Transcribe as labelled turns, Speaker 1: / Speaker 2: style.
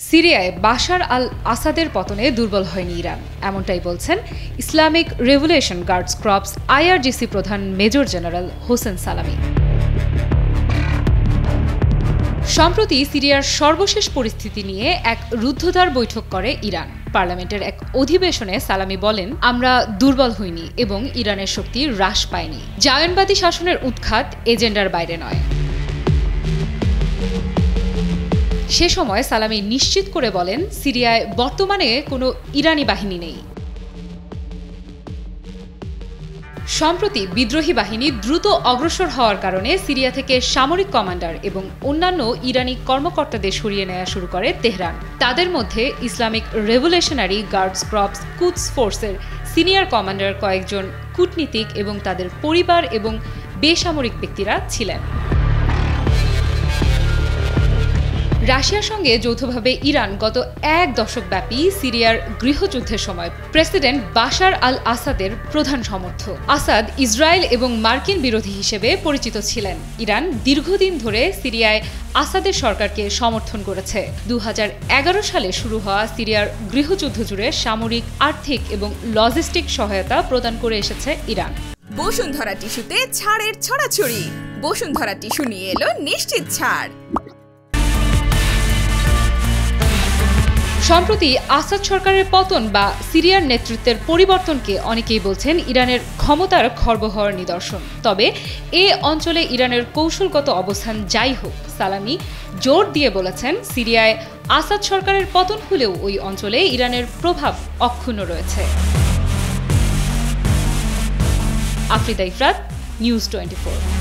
Speaker 1: সিরিয়ায় বাশার আল আসাদের পতনে দুর্বল হয়নি ইরান, এমনটাই বলছেন Islamic revolution guards crops IRGC প্রধান মেজর জেনারেল হোসেন সালামি। সম্প্রতি সিরিয়ার সর্বশেষ পরিস্থিতি নিয়ে এক রুদ্ধদ্বার বৈঠক করে ইরান। পার্লামেন্টের এক অধিবেশনে সালামি বলেন, আমরা দুর্বল হইনি এবং ইরানের শক্তি হ্রাস পায়নি। জায়নবাদী শাসনের উৎখাত এজেন্ডার বাইরে নয়। সে সময় সালামি নিশ্চিত করে বলেন, সিরিয়ায় বর্তমানে কোনো ইরানি বাহিনী নেই। সম্প্রতি বিদ্রোহী বাহিনী দ্রুত অগ্রসর হওয়ার কারণে সিরিয়া থেকে সামরিক কমান্ডার এবং অন্যান্য ইরানি কর্মকর্তাদের সরিয়ে নেওয়া শুরু করে তেহরান। তাদের মধ্যে ইসলামিক রেভলিউশনারি গার্ডস ক্রপস কুদস ফোর্সের সিনিয়র কমান্ডার, কয়েকজন কূটনীতিক এবং তাদের পরিবার এবং বেসামরিক ব্যক্তিরা ছিলেন। রাশিয়ার সঙ্গে যৌথভাবে ইরান গত এক দশকব্যাপী সিরিয়ার গৃহযুদ্ধের সময় প্রেসিডেন্ট বাশার আল আসাদের প্রধান সমর্থক। আসাদ ইসরায়েল এবং মার্কিন বিরোধী হিসেবে পরিচিত ছিলেন। ইরান দীর্ঘদিন ধরে সিরিয়ায় আসাদের সরকারকে সমর্থন করেছে। 2011 সালে শুরু হওয়া সিরিয়ার গৃহযুদ্ধ জুড়ে সামরিক, আর্থিক এবং লজিস্টিক সহায়তা প্রদান করে এসেছে ইরান।
Speaker 2: বসুন্ধরা টিস্যুতে ছাড়ের ছড়াছড়ি। বসুন্ধরা টিস্যু নিয়ে এলো নিশ্চিত ছাড়।
Speaker 1: সম্প্রতি আসাদ সরকারের পতন বা সিরিয়ার নেতৃত্বের পরিবর্তনকে অনেকেই বলছেন ইরানের ক্ষমতার খর্ব হওয়ার নিদর্শন। তবে এ অঞ্চলে ইরানের কৌশলগত অবস্থান যাই হোক, সালামি জোর দিয়ে বলেছেন, সিরিয়ায় আসাদ সরকারের পতন হলেও ওই অঞ্চলে ইরানের প্রভাব অক্ষুণ্ণ রয়েছে। আফ্রিদা ইফরাত, নিউজ 24।